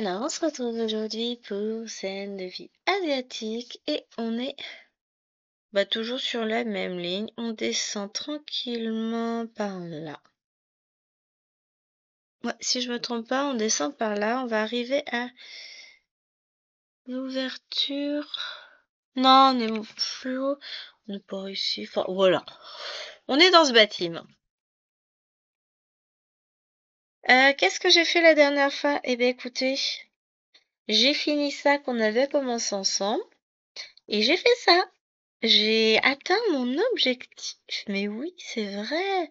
Alors, on se retrouve aujourd'hui pour scène de vie asiatique et on est toujours sur la même ligne. On descend tranquillement par là. Ouais, si je me trompe pas, on descend par là. On va arriver à l'ouverture. Non, on est plus haut. On n'est pas ici. Enfin, voilà. On est dans ce bâtiment. Qu'est-ce que j'ai fait la dernière fois? Eh bien, écoutez, j'ai fini ça qu'on avait commencé ensemble et j'ai fait ça. J'ai atteint mon objectif. Mais oui, c'est vrai.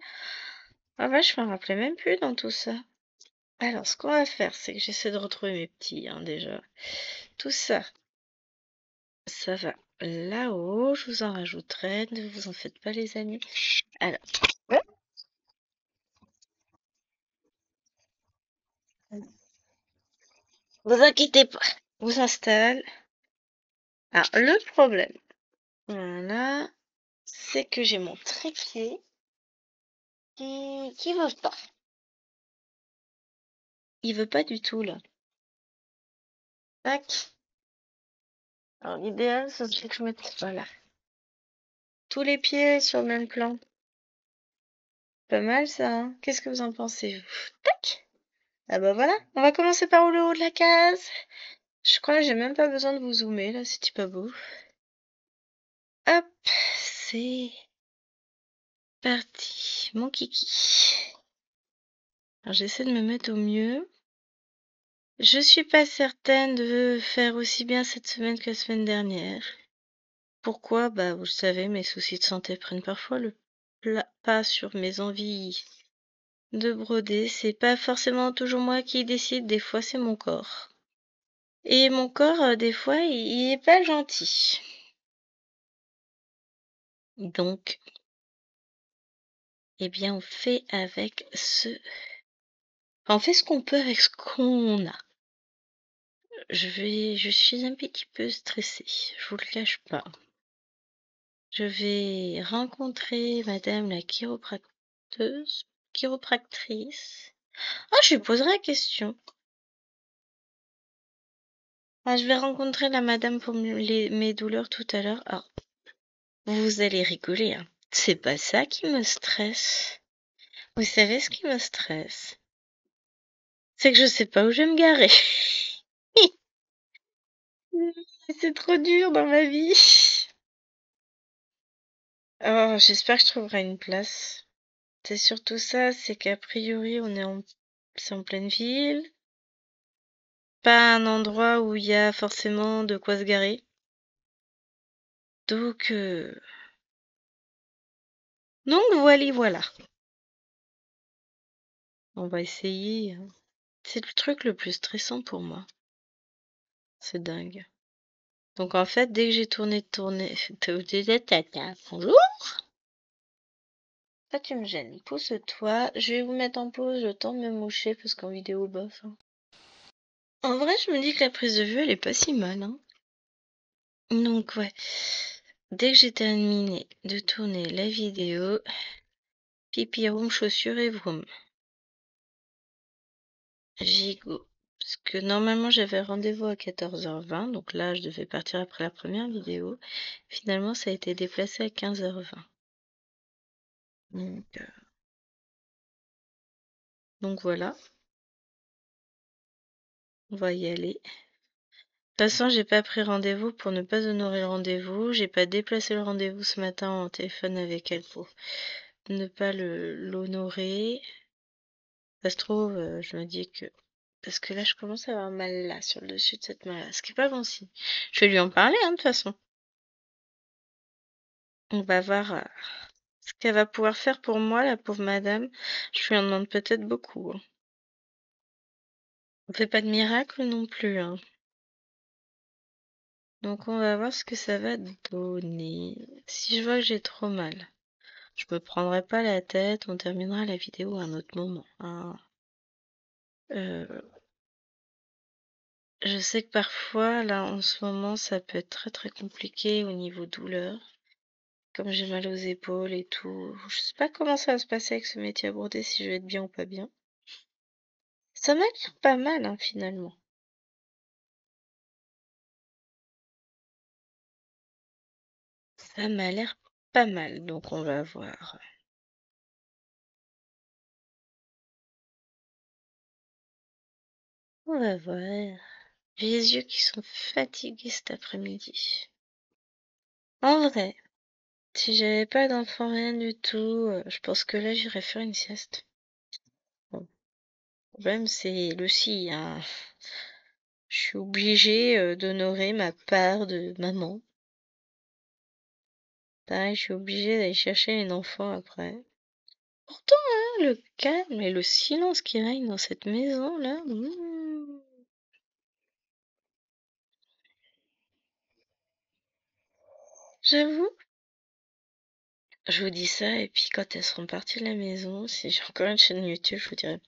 Ah vache, je me rappelais même plus dans tout ça. Alors, ce qu'on va faire, c'est que j'essaie de retrouver mes petits, déjà. Tout ça, ça va là-haut. Je vous en rajouterai. Ne vous en faites pas, les amis. Alors, ouais. Vous inquiétez pas. Je vous installe. Alors, le problème, voilà, c'est que j'ai mon trépied qui veut pas. Il veut pas du tout, là. Tac. Alors, l'idéal, ce serait que je mette, voilà, tous les pieds sur le même plan. Pas mal ça, hein? Qu'est-ce que vous en pensez, vous? Tac! Ah bah voilà, on va commencer par le haut de la case. Je crois que j'ai même pas besoin de vous zoomer, là, c'est pas beau. Hop, c'est parti, mon kiki. Alors j'essaie de me mettre au mieux. Je suis pas certaine de faire aussi bien cette semaine que la semaine dernière. Pourquoi? Bah vous le savez, mes soucis de santé prennent parfois le pas sur mes envies de broder. C'est pas forcément toujours moi qui décide, des fois c'est mon corps. Et mon corps, des fois, il est pas gentil. Donc, eh bien, on fait avec on fait ce qu'on peut avec ce qu'on a. Je suis un petit peu stressée, je vous le cache pas. Je vais rencontrer madame la chiropractrice. Ah, je lui poserai la question. Ah, je vais rencontrer la madame pour mes douleurs tout à l'heure. Ah, vous allez rigoler, hein. C'est pas ça qui me stresse. Vous savez ce qui me stresse? C'est que je sais pas où je vais me garer. C'est trop dur dans ma vie. Oh, j'espère que je trouverai une place. C'est surtout ça, c'est qu'a priori c'est en pleine ville. Pas un endroit où il y a forcément de quoi se garer. Donc, voilà. On va essayer, hein. C'est le truc le plus stressant pour moi. C'est dingue. Donc en fait, dès que j'ai tourné, bonjour. Toi, tu me gênes. Pousse-toi. Je vais vous mettre en pause le temps de me moucher parce qu'en vidéo, bof, hein. En vrai, je me dis que la prise de vue, elle est pas si mal, hein. Donc, ouais. Dès que j'ai terminé de tourner la vidéo, pipi room, chaussures et vroom. J'y go. Parce que normalement, j'avais rendez-vous à 14h20. Donc là, je devais partir après la première vidéo. Finalement, ça a été déplacé à 15h20. Donc voilà. On va y aller. De toute façon, j'ai pas pris rendez-vous pour ne pas honorer le rendez-vous. J'ai pas déplacé le rendez-vous ce matin en téléphone avec elle pour ne pas l'honorer. Ça se trouve, je me dis que... Parce que là, je commence à avoir mal là, sur le dessus de cette main-là. Ce qui est pas bon signe. Je vais lui en parler, hein, de toute façon. On va voir ce qu'elle va pouvoir faire pour moi, la pauvre madame. Je lui en demande peut-être beaucoup, hein. On fait pas de miracle non plus, hein. Donc on va voir ce que ça va donner. Si je vois que j'ai trop mal, je me prendrai pas la tête, on terminera la vidéo à un autre moment, hein. Euh, je sais que parfois, là, en ce moment, ça peut être très très compliqué au niveau douleur. Comme j'ai mal aux épaules et tout. Je sais pas comment ça va se passer avec ce métier à broder, si je vais être bien ou pas bien. Ça m'a l'air pas mal, hein, finalement. Ça m'a l'air pas mal, donc on va voir. On va voir. J'ai les yeux qui sont fatigués cet après-midi. En vrai, si j'avais pas d'enfant, rien du tout, je pense que là j'irais faire une sieste. Bon, le problème c'est le si, hein. Je suis obligée d'honorer ma part de maman. Pareil, je suis obligée d'aller chercher un enfant après. Pourtant, hein, le calme et le silence qui règne dans cette maison-là. J'avoue. Je vous dis ça, et puis quand elles seront parties de la maison, si j'ai encore une chaîne YouTube, je vous dirai,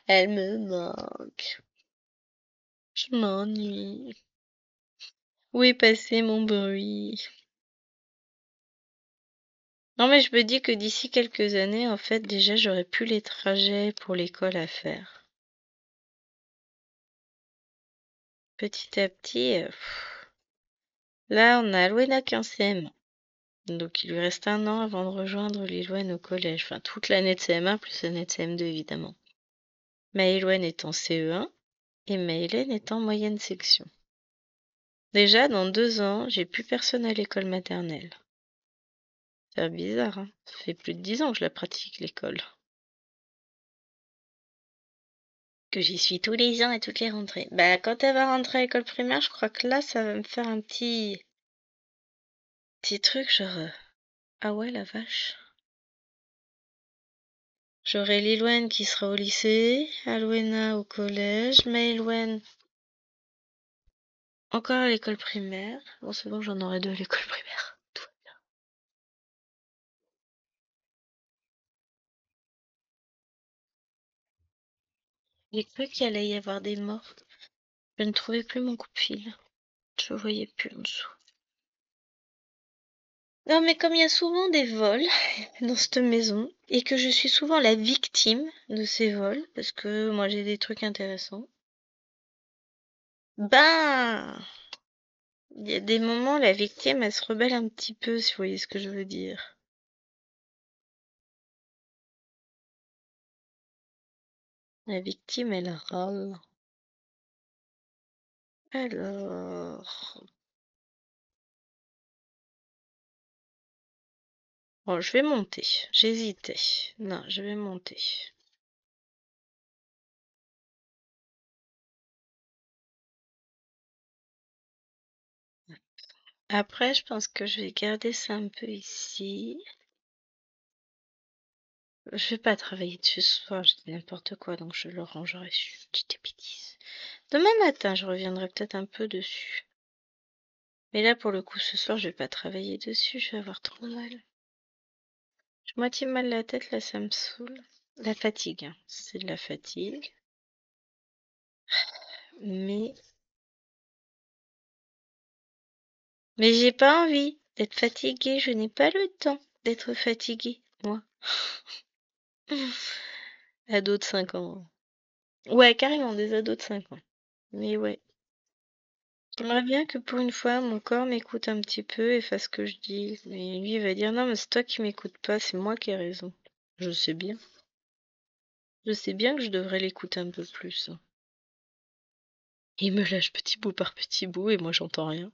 elle me manque. Je m'ennuie. Où est passé mon bruit? Non, mais je me dis que d'ici quelques années, en fait, déjà, j'aurai plus les trajets pour l'école à faire. Petit à petit, là, on a Alwena 15e. Donc, il lui reste un an avant de rejoindre Lilouane au collège. Enfin, toute l'année de CM1 plus l'année de CM2, évidemment. Maëlouane est en CE1 et Maëlène est en moyenne section. Déjà, dans 2 ans, j'ai plus personne à l'école maternelle. C'est bizarre, hein. Ça fait plus de 10 ans que je la pratique, l'école. Que j'y suis tous les ans et toutes les rentrées. Bah, quand elle va rentrer à l'école primaire, je crois que là, ça va me faire un petit truc, genre, ah ouais, la vache. J'aurai Lilouane qui sera au lycée, Alwena au collège, Maëlouane encore à l'école primaire. Bon, c'est bon, j'en aurai 2 à l'école primaire. Tout va bien. J'ai cru qu'il allait y avoir des morts. Je ne trouvais plus mon coupe-fil. Je voyais plus en dessous. Non, mais comme il y a souvent des vols dans cette maison, et que je suis souvent la victime de ces vols, parce que moi j'ai des trucs intéressants, ben, il y a des moments, la victime, elle se rebelle un petit peu, si vous voyez ce que je veux dire. La victime, elle râle. Alors, bon, je vais monter. J'hésitais. Non, je vais monter. Après, je pense que je vais garder ça un peu ici. Je vais pas travailler dessus ce soir, je dis n'importe quoi, donc je le rangerai. Je dis des bêtises. Demain matin, je reviendrai peut-être un peu dessus. Mais là, pour le coup, ce soir, je vais pas travailler dessus, je vais avoir trop mal. J'ai moitié mal la tête, là, ça me saoule. La fatigue, hein. C'est de la fatigue. Mais, mais j'ai pas envie d'être fatiguée, je n'ai pas le temps d'être fatiguée, moi. Ado de 5 ans. Ouais, carrément, des ados de 5 ans. Mais ouais. J'aimerais bien que pour une fois, mon corps m'écoute un petit peu et fasse ce que je dis. Mais lui, il va dire non, mais c'est toi qui m'écoutes pas, c'est moi qui ai raison. Je sais bien. Je sais bien que je devrais l'écouter un peu plus, hein. Il me lâche petit bout par petit bout et moi j'entends rien.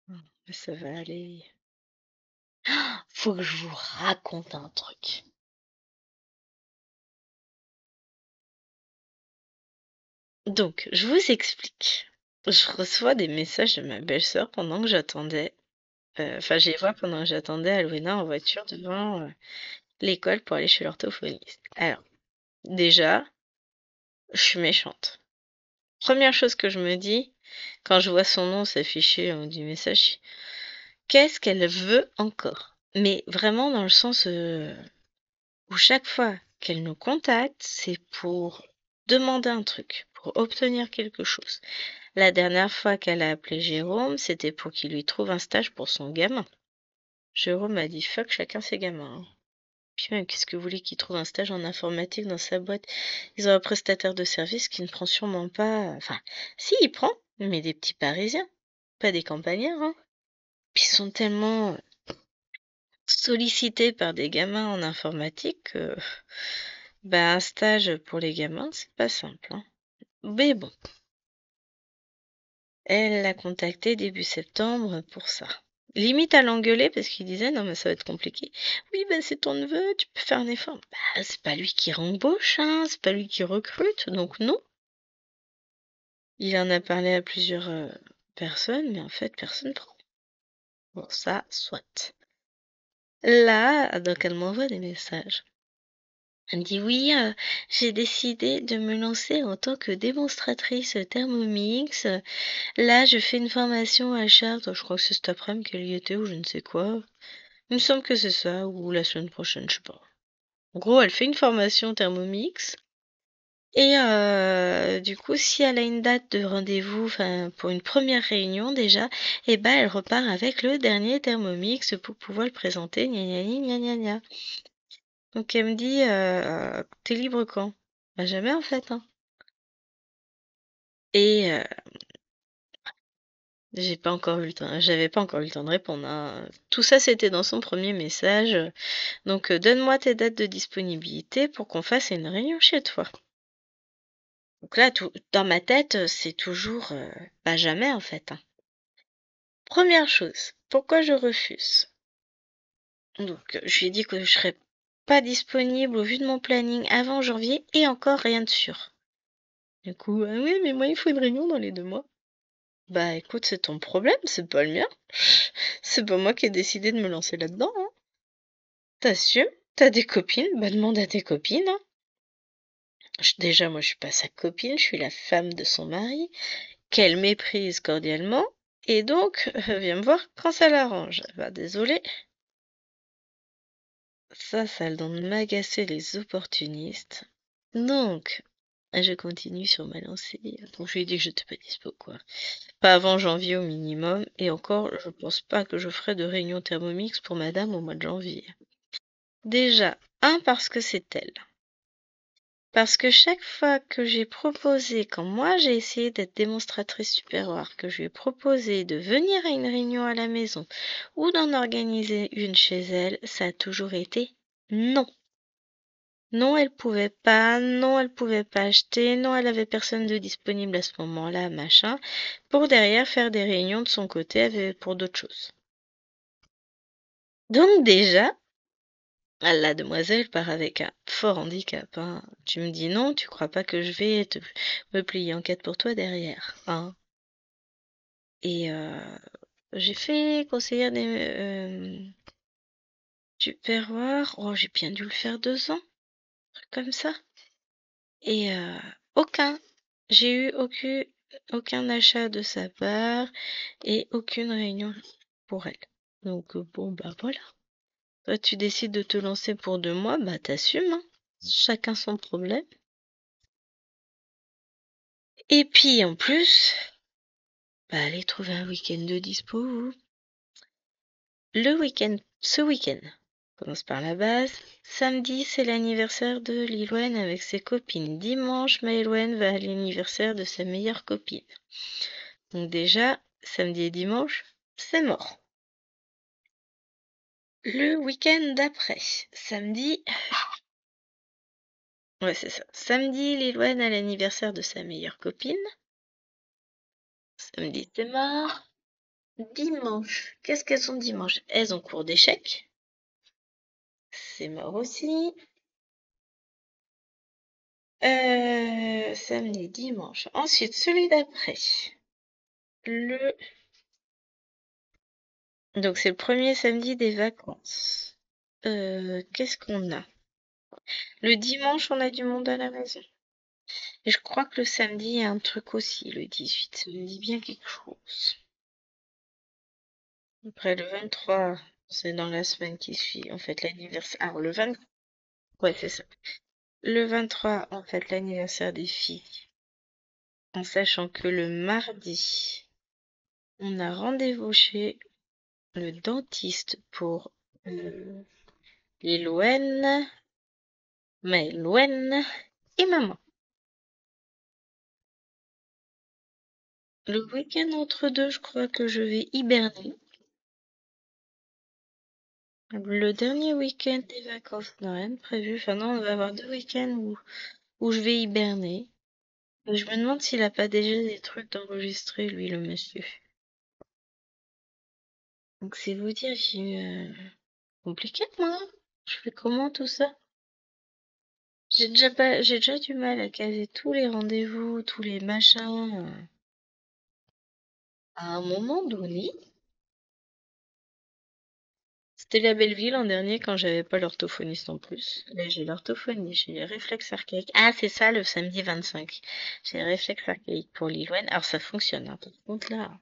Mais ça va aller. Faut que je vous raconte un truc. Donc, je vous explique. Je reçois des messages de ma belle-sœur pendant que j'attendais. Enfin, je les vois pendant que j'attendais Alwena en voiture devant l'école pour aller chez l'orthophoniste. Alors, déjà, je suis méchante. Première chose que je me dis, quand je vois son nom s'afficher au haut du message, qu'est-ce qu'elle veut encore? Mais vraiment dans le sens où chaque fois qu'elle nous contacte, c'est pour demander un truc, pour obtenir quelque chose. La dernière fois qu'elle a appelé Jérôme, c'était pour qu'il lui trouve un stage pour son gamin. Jérôme a dit fuck chacun ses gamins, hein. Puis même, qu'est-ce que vous voulez qu'il trouve un stage en informatique dans sa boîte? Ils ont un prestataire de service qui ne prend sûrement pas. Enfin, si, il prend, mais des petits parisiens. pas des campagnards, hein. Puis ils sont tellement sollicités par des gamins en informatique que bah, un stage pour les gamins, c'est pas simple, hein. Mais bon, elle l'a contacté début septembre pour ça. Limite à l'engueuler parce qu'il disait non mais ça va être compliqué. Oui ben c'est ton neveu, tu peux faire un effort. Bah c'est pas lui qui rembauche, hein, c'est pas lui qui recrute, donc non. Il en a parlé à plusieurs personnes, mais en fait personne prend. Bon ça, soit. Là, donc elle m'envoie des messages. Elle me dit oui, j'ai décidé de me lancer en tant que démonstratrice Thermomix. Là, je fais une formation à Chartres, je crois que c'est cet après-midi qu'elle y était ou je ne sais quoi. Il me semble que c'est ça, ou la semaine prochaine, je sais pas. En gros, elle fait une formation Thermomix. Et du coup, si elle a une date de rendez-vous, enfin pour une première réunion déjà, eh ben elle repart avec le dernier Thermomix pour pouvoir le présenter, gna gna gna gna gna gna. Donc elle me dit, t'es libre quand? Bah jamais en fait, hein. Et j'avais pas encore eu le temps de répondre, hein. Tout ça, c'était dans son premier message. Donc, donne-moi tes dates de disponibilité pour qu'on fasse une réunion chez toi. Donc là, dans ma tête, c'est toujours pas jamais en fait, hein. Première chose, pourquoi je refuse? Donc, je lui ai dit que je serais pas disponible au vu de mon planning avant janvier et encore rien de sûr. Du coup, ah oui, mais moi, il faut une réunion dans les 2 mois. Bah écoute, c'est ton problème, c'est pas le mien. C'est pas moi qui ai décidé de me lancer là-dedans, hein. T'assumes? T'as des copines? Bah demande à tes copines, hein. Déjà, moi, je suis pas sa copine, je suis la femme de son mari, qu'elle méprise cordialement, et donc, viens me voir quand ça l'arrange. Bah désolé, ça a le don de m'agacer les opportunistes. Donc, je continue sur ma lancée. Donc, je lui ai dit que j'étais pas dispo, quoi. Pas avant janvier au minimum, et encore, je pense pas que je ferai de réunion Thermomix pour madame au mois de janvier. Déjà, parce que c'est elle. Parce que chaque fois que j'ai proposé, quand moi j'ai essayé d'être démonstratrice supérieure, que je lui ai proposé de venir à une réunion à la maison ou d'en organiser une chez elle, ça a toujours été non. Non, elle pouvait pas, non, elle pouvait pas acheter, non, elle avait personne de disponible à ce moment-là, machin, pour derrière faire des réunions de son côté pour d'autres choses. Donc déjà, la demoiselle part avec un fort handicap, hein. Tu me dis non, tu crois pas que je vais me plier en quatre pour toi derrière, hein. Et j'ai fait conseillère des supérieures. Oh, j'ai bien dû le faire 2 ans, un truc comme ça. Et aucun. J'ai eu aucun achat de sa part et aucune réunion pour elle. Donc bon bah voilà. Toi tu décides de te lancer pour 2 mois, bah t'assumes, hein. Chacun son problème. Et puis en plus, bah allez trouver un week-end de dispo. Ce week-end, on commence par la base. Samedi, c'est l'anniversaire de Lilwen avec ses copines. Dimanche, Maëlwen va à l'anniversaire de sa meilleure copine. Donc déjà, samedi et dimanche, c'est mort. Le week-end d'après, samedi, ouais c'est ça. Samedi, Lilwen a l'anniversaire de sa meilleure copine. Samedi, c'est mort. Dimanche, qu'est-ce qu'elles ont dimanche? Elles ont cours d'échecs. C'est mort aussi. Samedi, dimanche. Ensuite, celui d'après. Le... Donc, c'est le premier samedi des vacances. Qu'est-ce qu'on a? Le dimanche, on a du monde à la maison. Et je crois que le samedi, il y a un truc aussi, le 18. Ça me dit bien quelque chose. Après, le 23, c'est dans la semaine qui suit. En fait, l'anniversaire. Ah, le 20. Ouais, c'est ça. Le 23, en fait, l'anniversaire des filles. En sachant que le mardi, on a rendez-vous chez le dentiste pour Lilwen, Maëlwen et maman. Le week-end entre deux, je crois que je vais hiberner. Le dernier week-end des vacances, on n'a rien de prévu. Enfin non, on va avoir 2 week-ends où je vais hiberner. Je me demande s'il a pas déjà des trucs d'enregistrer, lui, le monsieur. Donc c'est vous dire, compliqué, moi. Je fais comment tout ça? J'ai déjà du mal à caser tous les rendez-vous, tous les machins. À un moment donné, c'était la belle ville l'an dernier quand j'avais pas l'orthophoniste en plus. Là, j'ai l'orthophonie, j'ai les réflexes archaïques. Ah, c'est ça, le samedi 25. J'ai les réflexes archaïques pour Lilouane. Alors, ça fonctionne, hein. Par contre, là,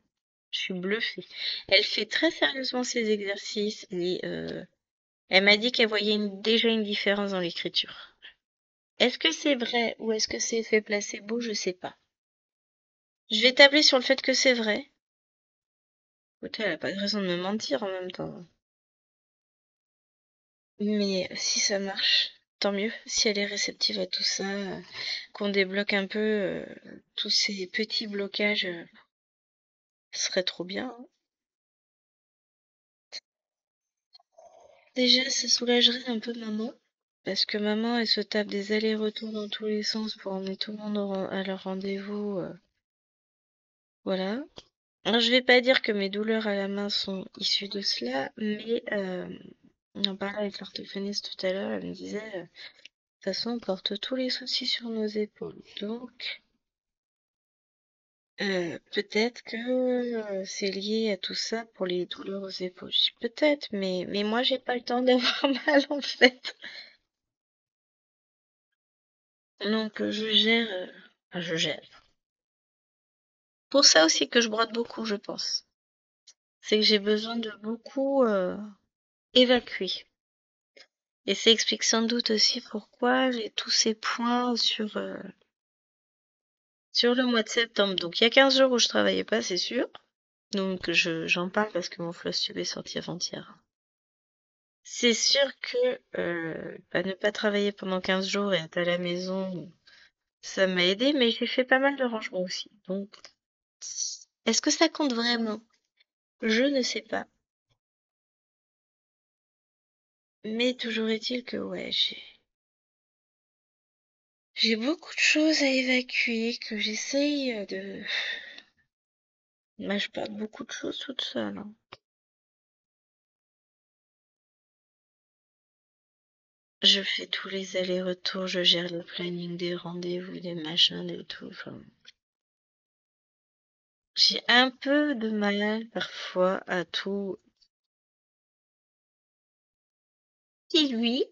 je suis bluffée. Elle fait très sérieusement ses exercices et elle m'a dit qu'elle voyait déjà une différence dans l'écriture. Est-ce que c'est vrai ou est-ce que c'est effet placebo? Je sais pas. Je vais tabler sur le fait que c'est vrai. Écoutez, elle a pas de raison de me mentir en même temps. Mais si ça marche, tant mieux. Si elle est réceptive à tout ça, qu'on débloque un peu tous ces petits blocages, ce serait trop bien, hein. Déjà, ça soulagerait un peu maman. Parce que maman, elle se tape des allers-retours dans tous les sens pour emmener tout le monde à leur rendez-vous. Voilà. Alors, je vais pas dire que mes douleurs à la main sont issues de cela, mais on en parlait avec l'orthophoniste tout à l'heure, elle me disait, de toute façon, on porte tous les soucis sur nos épaules. Donc, peut-être que c'est lié à tout ça pour les douleurs aux épaules. Je dis peut-être, mais moi, j'ai pas le temps d'avoir mal, en fait. Donc, je gère, enfin, je gère. Pour ça aussi que je brode beaucoup, je pense. C'est que j'ai besoin de beaucoup évacuer. Et ça explique sans doute aussi pourquoi j'ai tous ces points sur le mois de septembre. Donc il y a 15 jours où je travaillais pas, c'est sûr. Donc j'en parle parce que mon floss tube est sorti avant-hier. C'est sûr que ne pas travailler pendant 15 jours et être à la maison, ça m'a aidé, mais j'ai fait pas mal de rangements aussi. Donc, est-ce que ça compte vraiment? Je ne sais pas. Mais toujours est-il que ouais, j'ai beaucoup de choses à évacuer, que j'essaye de... Bah, je parle beaucoup de choses toute seule, hein. Je fais tous les allers-retours, je gère le planning des rendez-vous, des machins, des tout. Enfin, j'ai un peu de mal parfois à tout. Et lui,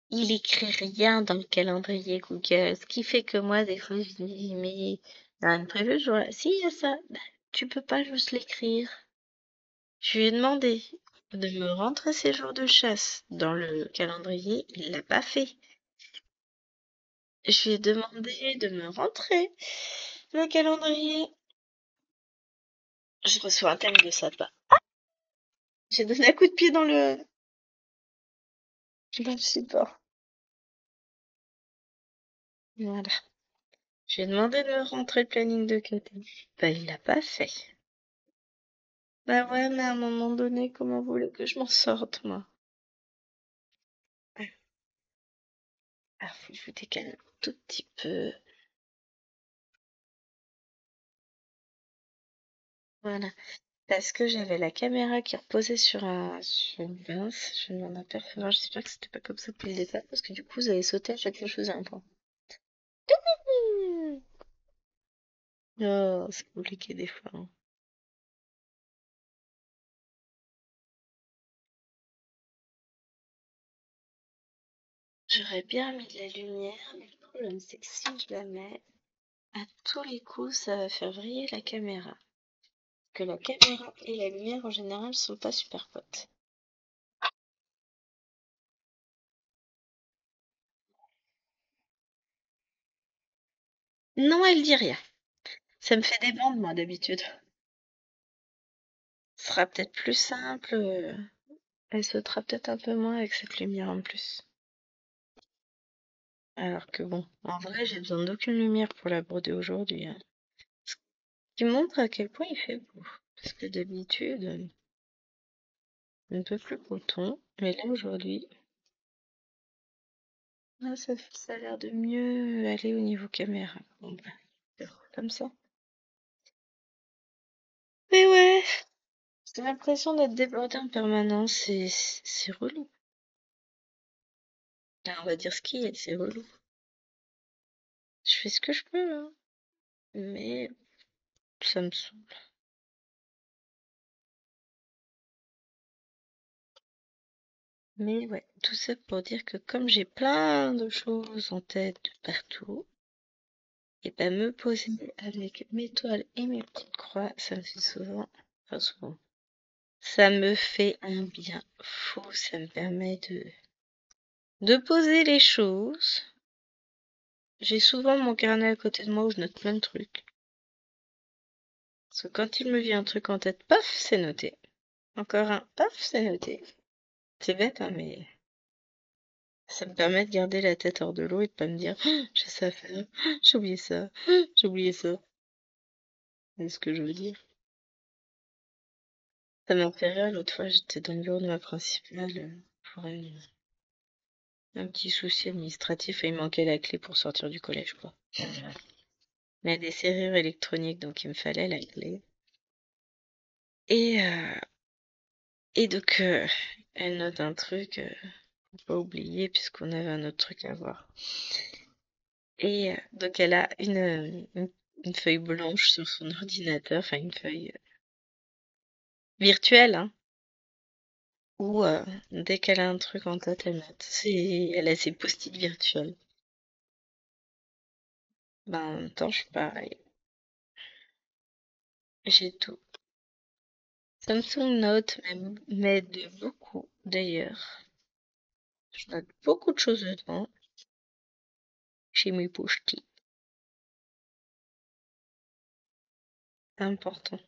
il écrit rien dans le calendrier Google, ce qui fait que moi, des fois, je dis, mais il y a rien de prévu, je vois, si, il y a ça. Bah, tu peux pas juste l'écrire. Je lui ai demandé de me rentrer ses jours de chasse dans le calendrier, il l'a pas fait. Je lui ai demandé de me rentrer le calendrier. Je reçois un thème de sa part. J'ai donné un coup de pied dans le support. Voilà. J'ai demandé de me rentrer le planning de côté. Bah, il l'a pas fait. Bah ouais, mais à un moment donné, comment vous voulez que je m'en sorte, moi? Ah, faut que je vous décale un tout petit peu. Voilà. Parce que j'avais la caméra qui reposait sur une pince. Je m'en aperçois. J'espère que c'était pas comme ça depuis le départ, parce que du coup, vous avez sauté à chaque fois que je faisais un point. Hmm. Oh, c'est compliqué des fois, hein. J'aurais bien mis de la lumière, mais le problème c'est que si je la mets, à tous les coups, ça va faire vriller la caméra. Que la caméra et la lumière en général sont pas super potes. Non, elle dit rien. Ça me fait des bandes, moi, d'habitude. Ce sera peut-être plus simple. Elle sautera peut-être un peu moins avec cette lumière en plus. Alors que bon, en vrai, j'ai besoin d'aucune lumière pour la broder aujourd'hui, hein. Qui montre à quel point il fait beau. Parce que d'habitude, un peu plus coton. Mais là, aujourd'hui, ah, ça a l'air de mieux aller au niveau caméra. Bon, bah, c'est comme ça. Mais ouais, j'ai l'impression d'être débordée en permanence. C'est relou. Enfin, on va dire ce qui est, c'est relou. Je fais ce que je peux, hein. Mais ça me saoule. Mais ouais, tout ça pour dire que comme j'ai plein de choses en tête de partout, et ben me poser avec mes toiles et mes petites croix, ça me fait souvent, enfin souvent, ça me fait un bien fou, ça me permet de poser les choses. J'ai souvent mon carnet à côté de moi où je note plein de trucs. Parce que quand il me vient un truc en tête, paf, c'est noté. Encore un, paf, c'est noté. C'est bête, hein, mais ça me permet de garder la tête hors de l'eau et de pas me dire «Ah, j'ai ça à faire, ah, j'ai oublié ça, ah, j'ai oublié ça». C'est ce que je veux dire. Ça m'a fait rire l'autre fois, j'étais dans le bureau de ma principale pour un petit souci administratif et il manquait la clé pour sortir du collège, quoi. Il y a des serrures électroniques, donc il me fallait la clé. Et, euh, et donc, elle note un truc, faut pas oublier, puisqu'on avait un autre truc à voir. Et donc, elle a une feuille blanche sur son ordinateur, enfin une feuille virtuelle, hein, où dès qu'elle a un truc en tête, elle note. Elle a ses post-it virtuels. Ben, en même temps, je suis pareil. J'ai tout. Samsung Note m'aide beaucoup, d'ailleurs. Je note beaucoup de choses dedans. Chez mes post-it. C'est important.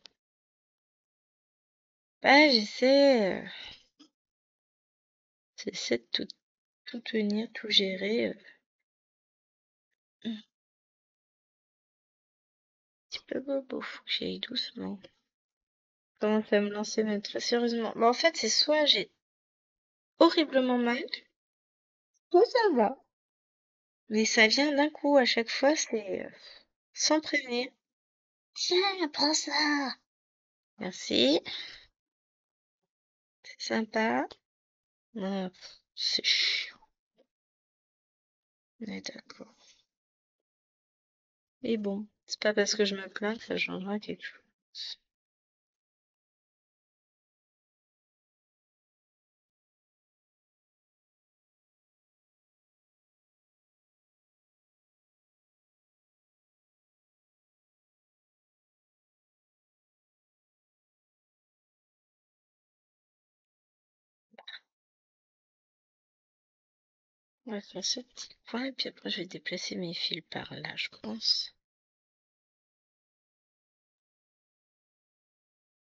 Bah, j'essaie de tout tenir, tout gérer. Un petit peu bobo, faut que j'aille doucement. Commence à me lancer même très sérieusement. Mais en fait, c'est soit j'ai horriblement mal, soit ça va. Mais ça vient d'un coup à chaque fois, c'est sans prévenir. Tiens, prends ça. Merci, c'est sympa. Ah, c'est chiant. Mais d'accord. Mais bon, c'est pas parce que je me plains que ça changera quelque chose. On va faire ce petit point et puis après je vais déplacer mes fils par là, je pense.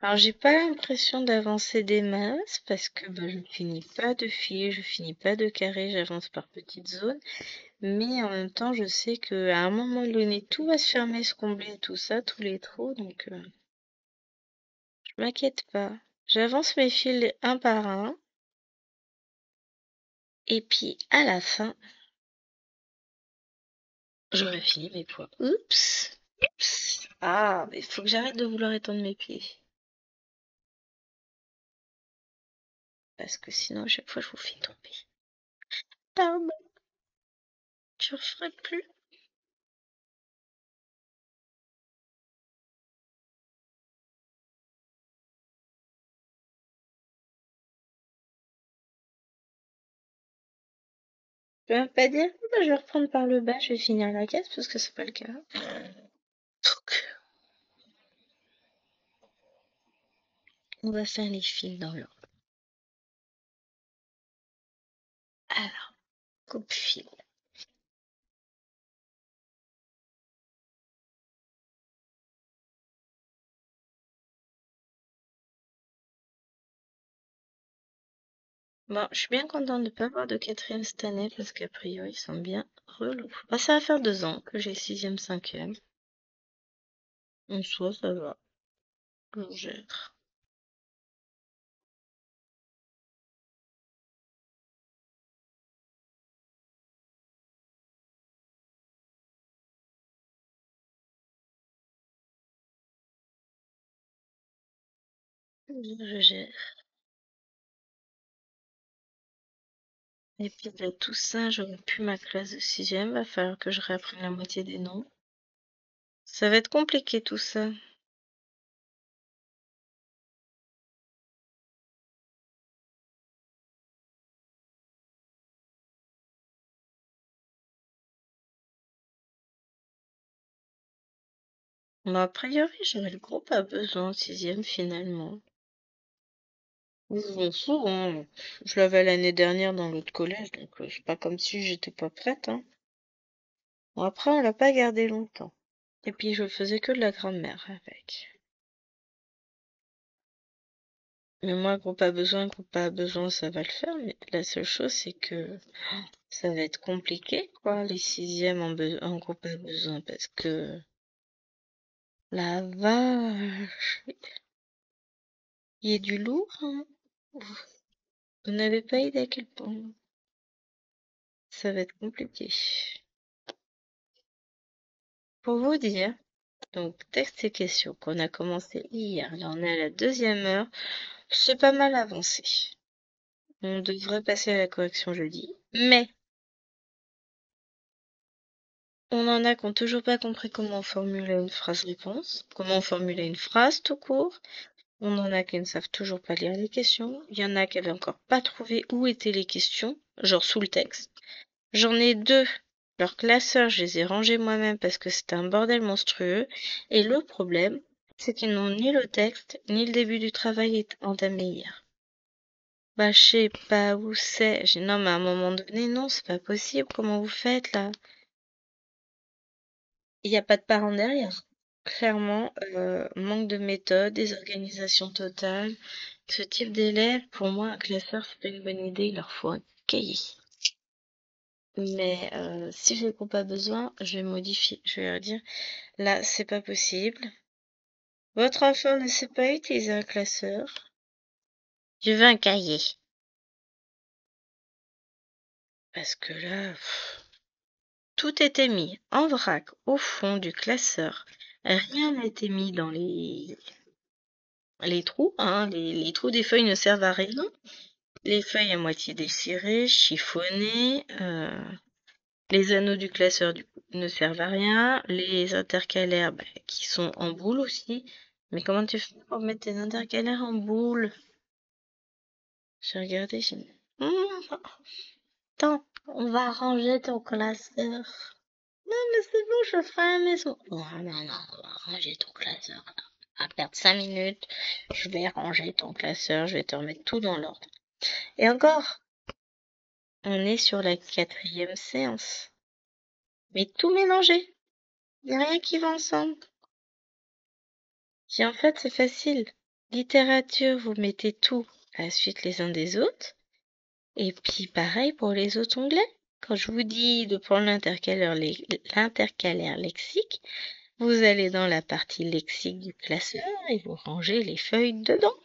Alors j'ai pas l'impression d'avancer des masses parce que bah, je finis pas de fil, je finis pas de carré, j'avance par petites zones. Mais en même temps, je sais que à un moment donné, tout va se fermer, se combler, tout ça, tous les trous, donc je m'inquiète pas. J'avance mes fils un par un et puis à la fin, j'aurai fini mes poids. Oups, oups. Ah, mais faut que j'arrête de vouloir étendre mes pieds. Parce que sinon, à chaque fois, je vous fais tomber. Pardon, je referai plus. Je vais même pas dire, bah, je vais reprendre par le bas, je vais finir la caisse parce que c'est pas le cas. Donc, on va faire les fils dans l'ordre. Alors, coupe-fil. Bon, je suis bien contente de ne pas avoir de quatrième cette année parce qu'a priori, ils sont bien relous. Bah, ça va faire 2 ans que j'ai sixième, cinquième. En soi, ça va. Je gère. Je gère. Et puis de tout ça, j'aurais plus ma classe de sixième. Va falloir que je réapprenne la moitié des noms. Ça va être compliqué tout ça. Bon, a priori, j'aurais le groupe à besoin en sixième finalement. Oui, je m'en fous, hein. Je l'avais l'année dernière dans l'autre collège, donc c'est pas comme si j'étais pas prête, hein. Bon, après, on l'a pas gardé longtemps. Et puis, je faisais que de la grammaire avec. Mais moi, groupe à besoin, ça va le faire. Mais la seule chose, c'est que ça va être compliqué, quoi, les sixièmes en groupe à besoin, parce que la vache, il y a du lourd, hein. Vous n'avez pas idée à quel point ça va être compliqué. Pour vous dire, donc texte et questions qu'on a commencé hier, là on est à la deuxième heure, c'est pas mal avancé. On devrait passer à la correction jeudi, mais on en a qui ont toujours pas compris comment formuler une phrase-réponse, comment formuler une phrase tout court. On en a qui ne savent toujours pas lire les questions. Il y en a qui avaient encore pas trouvé où étaient les questions, genre sous le texte. J'en ai deux. Leurs classeurs, je les ai rangés moi-même parce que c'était un bordel monstrueux. Et le problème, c'est qu'ils n'ont ni le texte, ni le début du travail entamé hier. Bah, je sais pas où c'est. J'ai dit, non, mais à un moment donné, non, c'est pas possible. Comment vous faites, là? Il n'y a pas de parents derrière. Clairement, manque de méthode, désorganisation totale. Ce type d'élèves, pour moi, un classeur, c'est pas une bonne idée. Il leur faut un cahier. Mais si je n'ai pas besoin, je vais modifier. Je vais leur dire, là, c'est pas possible. Votre enfant ne sait pas utiliser un classeur. Je veux un cahier. Parce que là, tout était mis en vrac au fond du classeur. Rien n'a été mis dans les trous, hein. Les trous des feuilles ne servent à rien. Les feuilles à moitié déchirées, chiffonnées, les anneaux du classeur ne servent à rien. Les intercalaires, bah, qui sont en boule aussi. Mais comment tu fais pour mettre tes intercalaires en boule? J'ai regardé, j'ai dit, attends, on va ranger ton classeur. Non, mais c'est bon, je le ferai à la maison. Non, non, non, on va ranger ton classeur. Là. On va perdre 5 minutes. Je vais ranger ton classeur, je vais te remettre tout dans l'ordre. Et encore, on est sur la quatrième séance. Mais tout mélangé. Il n'y a rien qui va ensemble. Puis en fait, c'est facile. Littérature, vous mettez tout à la suite les uns des autres. Et puis pareil pour les autres onglets. Quand je vous dis de prendre l'intercalaire lexique, vous allez dans la partie lexique du classeur et vous rangez les feuilles dedans.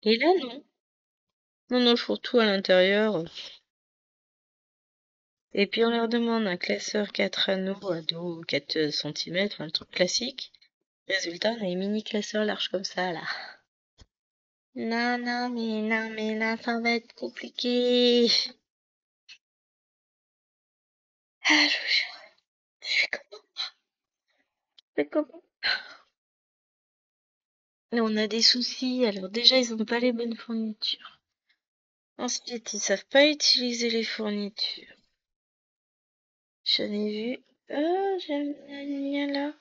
Et là, non. Non, non, je fous tout à l'intérieur. Et puis on leur demande un classeur 4 anneaux à 2 ou 4 centimètres, un truc classique. Résultat, on a des mini classeurs larges comme ça, là. Non, non, mais là, ça va être compliqué. Ah, je suis comment? Et on a des soucis. Alors déjà, ils n'ont pas les bonnes fournitures. Ensuite, ils savent pas utiliser les fournitures. J'en ai vu. Ah, j'aime la lumière là.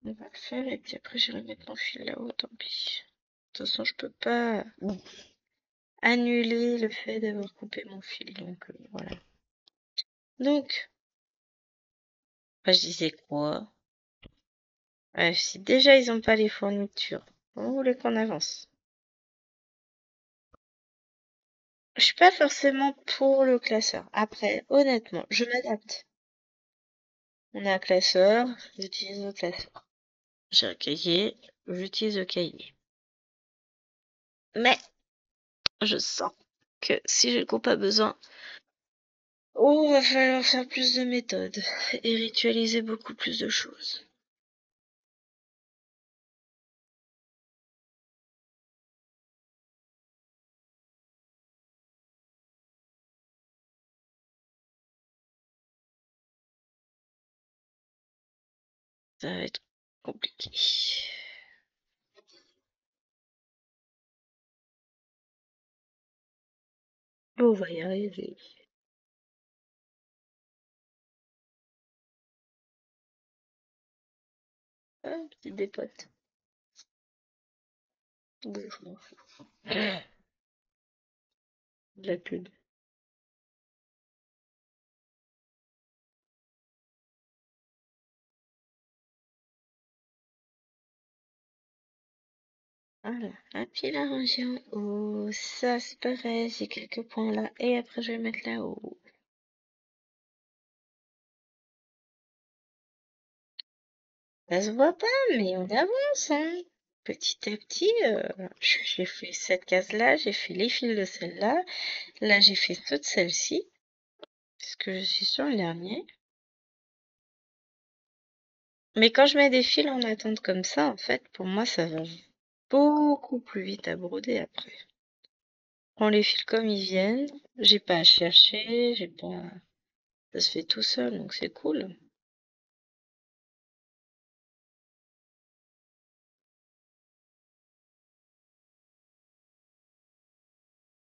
On va le faire et puis après, je vais mettre mon fil là-haut, tant pis. De toute façon, je peux pas annuler le fait d'avoir coupé mon fil, donc voilà. Donc, bah, je disais quoi? Si déjà ils ont pas les fournitures, comment vous voulez qu'on avance? Je suis pas forcément pour le classeur. Après, honnêtement, je m'adapte. On a un classeur, j'utilise le classeur. J'ai un cahier, j'utilise le cahier. Mais je sens que si j'ai le coup pas besoin, oh, va falloir faire plus de méthodes et ritualiser beaucoup plus de choses. Ça va être compliqué. On va y arriver. Ah, petite dépote. Bon, je m'en fous. De la pub. Voilà. Et puis la région. Oh, ça c'est pareil. J'ai quelques points là. Et après je vais mettre là-haut. Ça se voit pas, mais on avance, hein. Petit à petit, j'ai fait cette case-là, j'ai fait les fils de celle-là. Là, j'ai fait ceux de celle-ci. Parce que je suis sur le dernier. Mais quand je mets des fils en attente comme ça, en fait, pour moi, ça va beaucoup plus vite à broder après. On les file comme ils viennent. J'ai pas à chercher, j'ai pas. Ça se fait tout seul, donc c'est cool.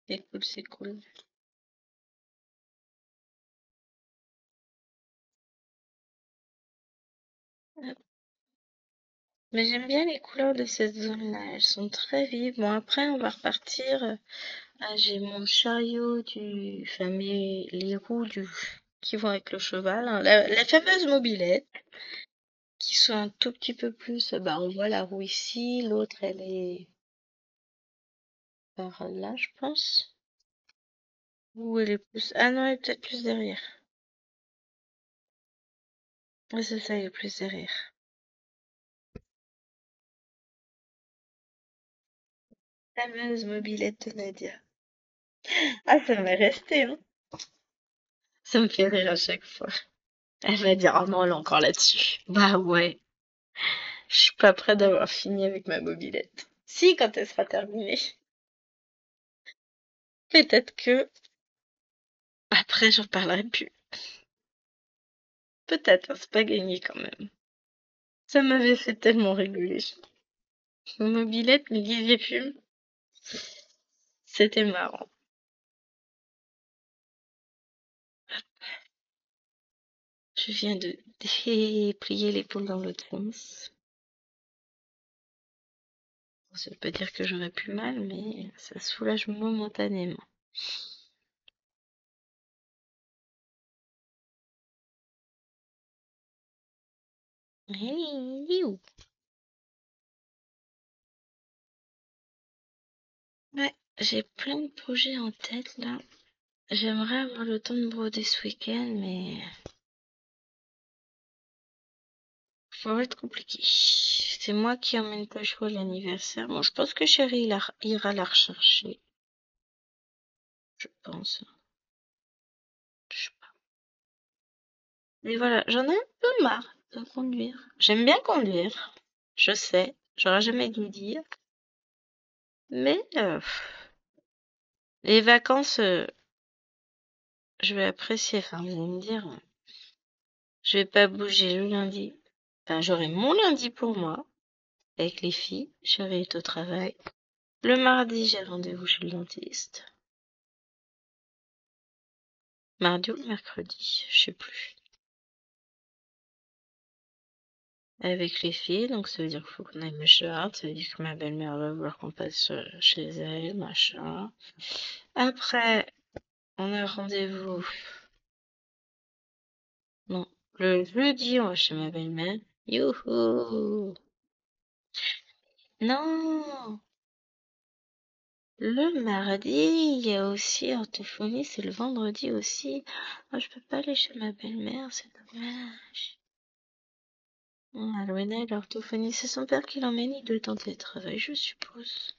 C'est cool, c'est cool. Hop. Mais j'aime bien les couleurs de cette zone-là. Elles sont très vives. Bon, après, on va repartir. Ah, j'ai mon chariot enfin, les roues qui vont avec le cheval, hein. La fameuse mobilette, qui sont un tout petit peu plus. Bah, on voit la roue ici, l'autre, elle est par là, je pense. Ou elle est plus. Ah non, elle est peut-être plus derrière. Ouais, c'est ça, elle est plus derrière. Fameuse mobilette de Nadia. Ah, ça m'est resté, hein. Ça me fait rire à chaque fois. Elle va dire, oh non, elle est encore là-dessus. Bah ouais, je suis pas près d'avoir fini avec ma mobilette. Si, quand elle sera terminée. Peut-être que après, j'en parlerai plus. Peut-être, hein, c'est pas gagné quand même. Ça m'avait fait tellement rigoler. Ma mobilette, mes guides fume, c'était marrant. Je viens de déplier l'épaule dans l'autre sens. Ça veut pas dire que j'aurais plus mal, mais ça soulage momentanément. Hey, ouais, j'ai plein de projets en tête là. J'aimerais avoir le temps de broder ce week-end, mais ça va être compliqué. C'est moi qui emmène pas chaud à l'anniversaire. Bon, je pense que chérie ira la rechercher. Je pense. Je sais pas. Mais voilà, j'en ai un peu marre de conduire. J'aime bien conduire. Je sais, j'aurais jamais dû le dire. Mais les vacances, je vais apprécier. Enfin, vous allez me dire, je vais pas bouger le lundi. Enfin, j'aurai mon lundi pour moi, avec les filles. Chérie est au travail. Le mardi, j'ai rendez-vous chez le dentiste. Mardi ou le mercredi, je sais plus. Avec les filles, donc ça veut dire qu'il faut qu'on aille me charge, ça veut dire que ma belle-mère va vouloir qu'on passe chez elle, machin. Après, on a rendez-vous. Non, le jeudi, on va chez ma belle-mère. Youhou! Non! Le mardi, il y a aussi orthophonie, c'est le vendredi aussi. Moi, je peux pas aller chez ma belle-mère, c'est dommage. Alwena, l'orthophonie, c'est son père qui l'emmène, il doit être en télétravail, je suppose.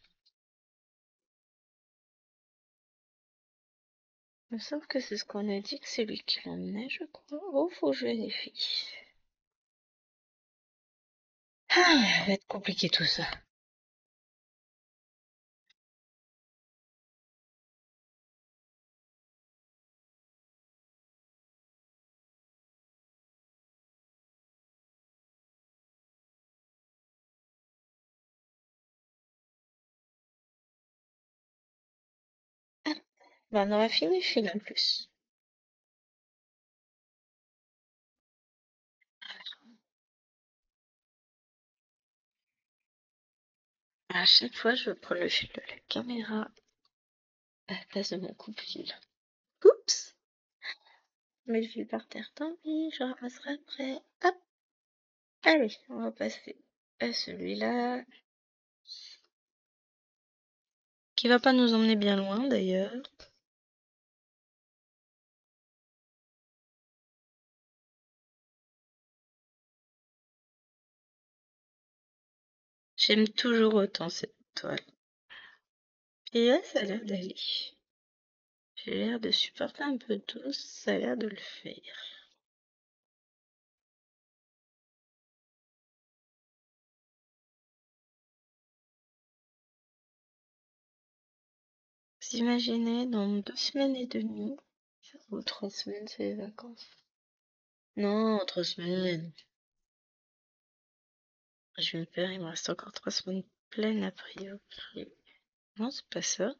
Il me semble que c'est ce qu'on a dit, que c'est lui qui l'emmenait, je crois. Oh, faut que je vérifie. Ah, ça va être compliqué tout ça. Bah, on aura fini le film en plus. À chaque fois, je prends le fil de la caméra à la place de mon coupe-fil. Oups! Je mets le fil par terre, tant pis, je ramasserai après. Hop! Allez, on va passer à celui-là, qui va pas nous emmener bien loin d'ailleurs. J'aime toujours autant cette toile. Et là, ça a l'air d'aller. J'ai l'air de supporter un peu tous, ça a l'air de le faire. Vous imaginez, dans 2 semaines et demie, ou 3 semaines, c'est les vacances. Non, 3 semaines. Je vais me faire, il me reste encore 3 semaines pleines a priori. Non, c'est pas ça.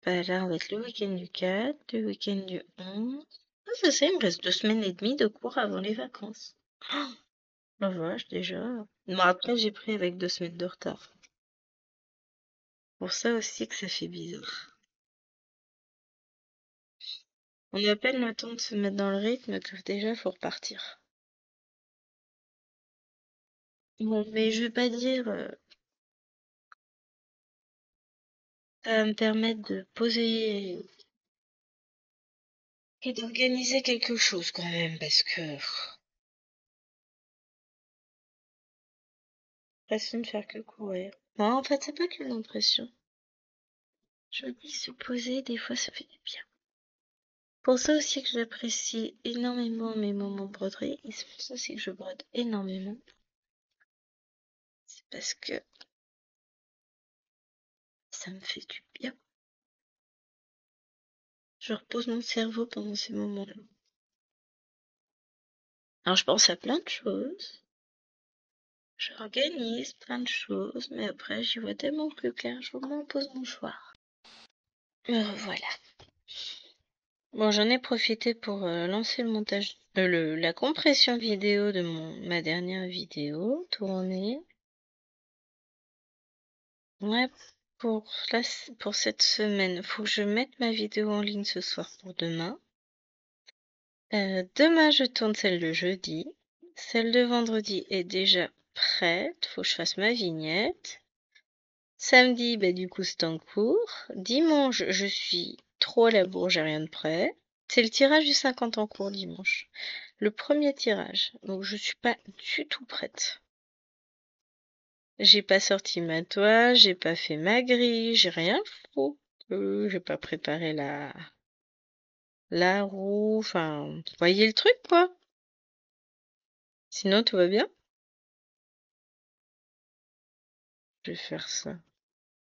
Bah là, on va être le week-end du 4, le week-end du 11. Ah, c'est ça, il me reste 2 semaines et demie de cours avant les vacances. Oh, la vache, déjà. Bon, après, j'ai pris avec 2 semaines de retard. Pour ça aussi que ça fait bizarre. On a à peine le temps de se mettre dans le rythme que déjà, faut repartir. Bon, mais je vais pas dire, ça va me permettre de poser et d'organiser quelque chose quand même, parce que l'impression de faire que courir. Non, en fait, c'est pas qu'une impression. Je me dis se poser, des fois, ça fait du bien. Pour ça aussi que j'apprécie énormément mes moments broderie, et c'est pour ça aussi que je brode énormément. C'est parce que ça me fait du bien. Je repose mon cerveau pendant ces moments-là. Alors, je pense à plein de choses. J'organise plein de choses, mais après, j'y vois tellement plus clair. Je m'en pose mon choix. Voilà. Bon, j'en ai profité pour lancer le montage, la compression vidéo de ma dernière vidéo tournée. Ouais, pour cette semaine, faut que je mette ma vidéo en ligne ce soir pour demain. Demain, je tourne celle de jeudi. Celle de vendredi est déjà prête. Faut que je fasse ma vignette. Samedi, bah, du coup, c'est en cours. Dimanche, je suis trop à la bourre, j'ai rien de prêt. C'est le tirage du 50 en cours dimanche. Le premier tirage. Donc, je suis pas du tout prête. J'ai pas sorti ma toile, j'ai pas fait ma grille, j'ai rien foutu. J'ai pas préparé la roue, enfin, vous voyez le truc, quoi. Sinon, tout va bien. Je vais faire ça.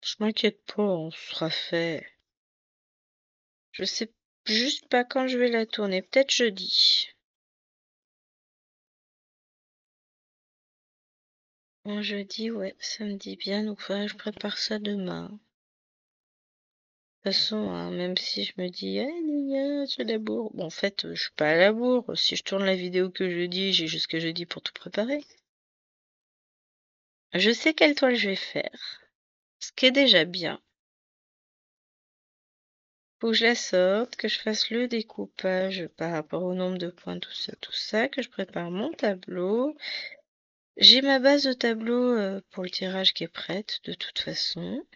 Je m'inquiète pas, on sera fait. Je sais juste pas quand je vais la tourner, peut-être jeudi. Bon, jeudi, ouais, ça me dit bien, donc faudrait que je prépare ça demain. De toute façon, hein, même si je me dis, ah, gna, je suis à la bourre. Bon, en fait, je suis pas à la bourre. Si je tourne la vidéo que jeudi, j'ai jusqu'à jeudi pour tout préparer. Je sais quelle toile je vais faire. Ce qui est déjà bien. Faut que je la sorte, que je fasse le découpage par rapport au nombre de points, tout ça, que je prépare mon tableau. J'ai ma base de tableau pour le tirage qui est prête, de toute façon.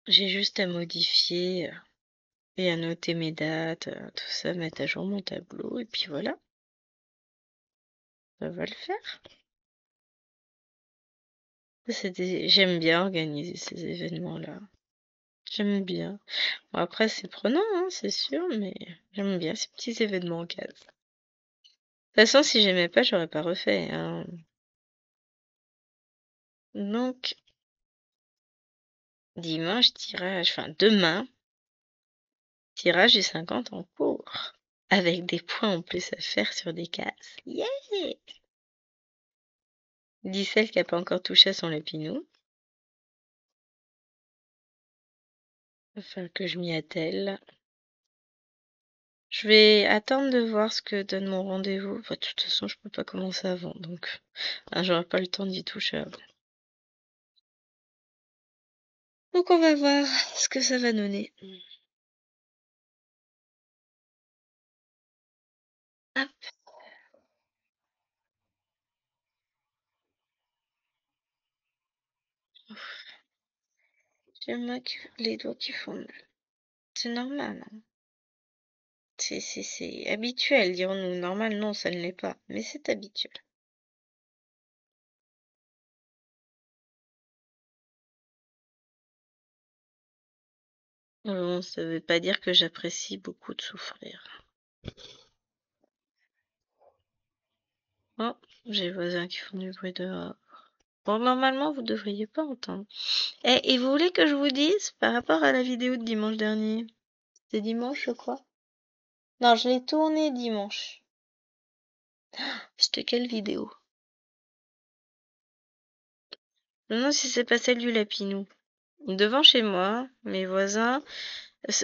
J'ai juste à modifier et à noter mes dates, tout ça, mettre à jour mon tableau, et puis voilà. Ça va le faire. J'aime bien organiser ces événements-là. J'aime bien. Bon, après, c'est prenant, hein, c'est sûr, mais j'aime bien ces petits événements en case. De toute façon, si j'aimais pas, j'aurais pas refait, hein. Donc, dimanche, tirage, enfin demain, tirage du 50 en cours. Avec des points en plus à faire sur des cases. Yeah! Dit celle qui a pas encore touché à son lapinou. Va falloir que je m'y attelle. Je vais attendre de voir ce que donne mon rendez-vous. Enfin, de toute façon, je peux pas commencer avant, donc j'aurai pas le temps d'y toucher avant. Donc on va voir ce que ça va donner. Hop, j'ai les doigts qui font mal. C'est normal, hein. C'est habituel, dirons-nous. Normal, non, ça ne l'est pas, mais c'est habituel. Bon, ça veut pas dire que j'apprécie beaucoup de souffrir. Oh, j'ai les voisins qui font du bruit dehors. Bon, normalement, vous devriez pas entendre. Et vous voulez que je vous dise par rapport à la vidéo de dimanche dernier? C'est dimanche, je crois. Non, je l'ai tournée dimanche. C'était quelle vidéo? Je me demande si c'est pas celle du Lapinou. Devant chez moi, mes voisins.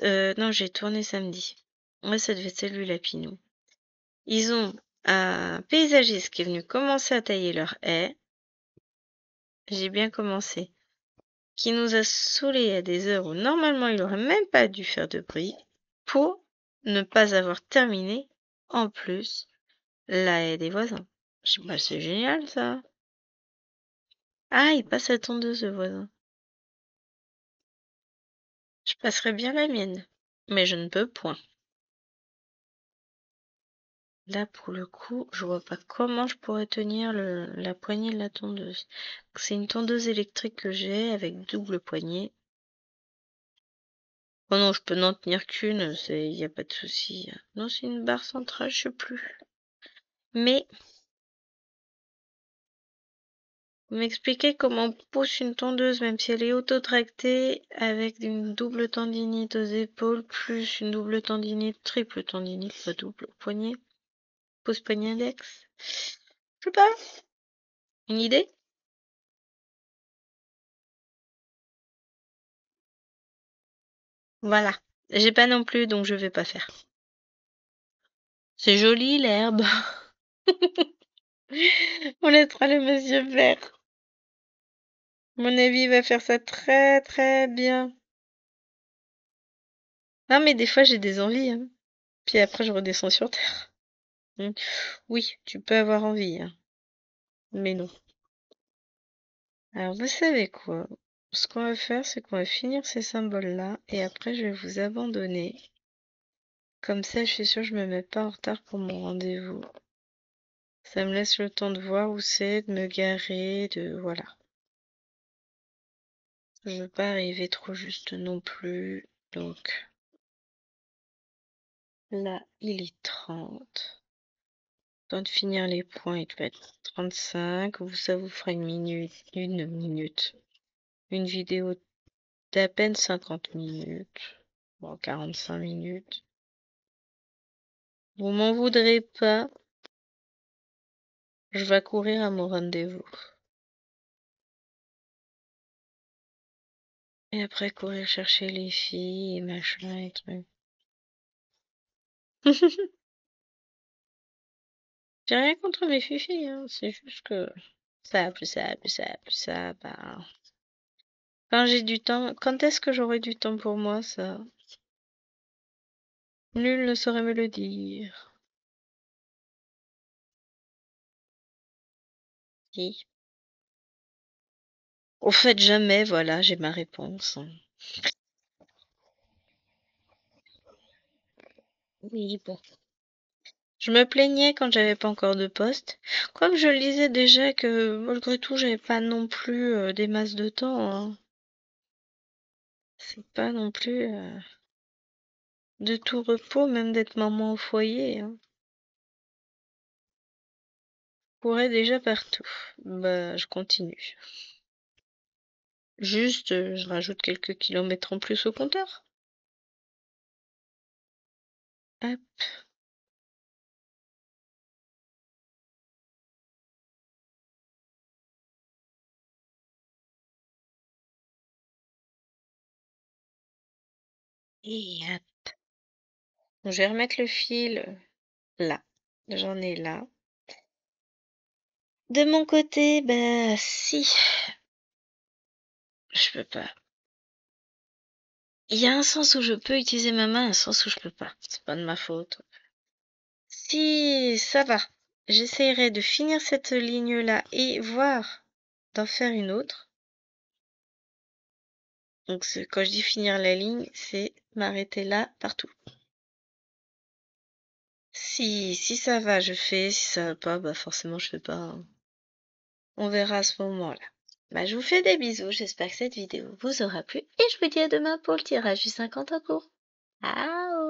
Non, j'ai tourné samedi. Ouais, ça devait être celle du Lapinou. Ils ont un paysagiste qui est venu commencer à tailler leur haie. J'ai bien commencé. Qui nous a saoulés à des heures où normalement il aurait même pas dû faire de bruit. Pour ne pas avoir terminé, en plus, la haie des voisins. Je dis, bah, c'est génial ça. Ah, il passe la tondeuse, le voisin. Je passerais bien la mienne. Mais je ne peux point. Là, pour le coup, je vois pas comment je pourrais tenir la poignée de la tondeuse. C'est une tondeuse électrique que j'ai avec double poignée. Oh non, je peux n'en tenir qu'une, y a pas de souci. Non, c'est une barre centrale, je sais plus. Mais, vous m'expliquez comment on pousse une tondeuse, même si elle est autotractée, avec une double tendinite aux épaules, plus une double tendinite, triple tendinite, pas double poignet, pose poignet index. Je sais pas. Une idée? Voilà. J'ai pas non plus, donc je vais pas faire. C'est joli l'herbe. On laissera le monsieur faire. Mon avis, il va faire ça très très bien. Non, mais des fois j'ai des envies, hein. Puis après je redescends sur terre. Mm. Oui, tu peux avoir envie, hein. Mais non. Alors vous savez quoi? Ce qu'on va faire, c'est qu'on va finir ces symboles-là et après je vais vous abandonner. Comme ça, je suis sûre que je me mets pas en retard pour mon rendez-vous. Ça me laisse le temps de voir où c'est, de me garer, de... Voilà. Je veux pas arriver trop juste non plus. Donc là, il est 30. Temps de finir les points, il doit être 35. Ça vous fera une minute. Une vidéo d'à peine 50 minutes. Bon, 45 minutes. Vous m'en voudrez pas. Je vais courir à mon rendez-vous. Et après courir chercher les filles et machin et trucs. J'ai rien contre mes filles, hein. C'est juste que ça, plus ça, plus ça, plus ça, bah. Quand j'ai du temps, quand est-ce que j'aurai du temps pour moi, ça? Nul ne saurait me le dire. Si. Au fait, jamais, voilà, j'ai ma réponse. Oui, bon. Je me plaignais quand j'avais pas encore de poste. Comme je le disais déjà que malgré tout, j'avais pas non plus des masses de temps, hein. C'est pas non plus de tout repos, même d'être maman au foyer, hein. Je courais déjà partout. Bah, je continue. Juste, je rajoute quelques kilomètres en plus au compteur. Hop. Et hop. Donc, je vais remettre le fil là. J'en ai là. De mon côté, bah si. Je peux pas. Il y a un sens où je peux utiliser ma main, un sens où je peux pas. C'est pas de ma faute. Si ça va, j'essaierai de finir cette ligne-là et voir d'en faire une autre. Donc quand je dis finir la ligne, c'est m'arrêter là partout. Si ça va, je fais. Si ça va pas, bah forcément je fais pas, hein. On verra à ce moment-là. Bah, je vous fais des bisous. J'espère que cette vidéo vous aura plu. Et je vous dis à demain pour le tirage du 50 en cours. Ciao!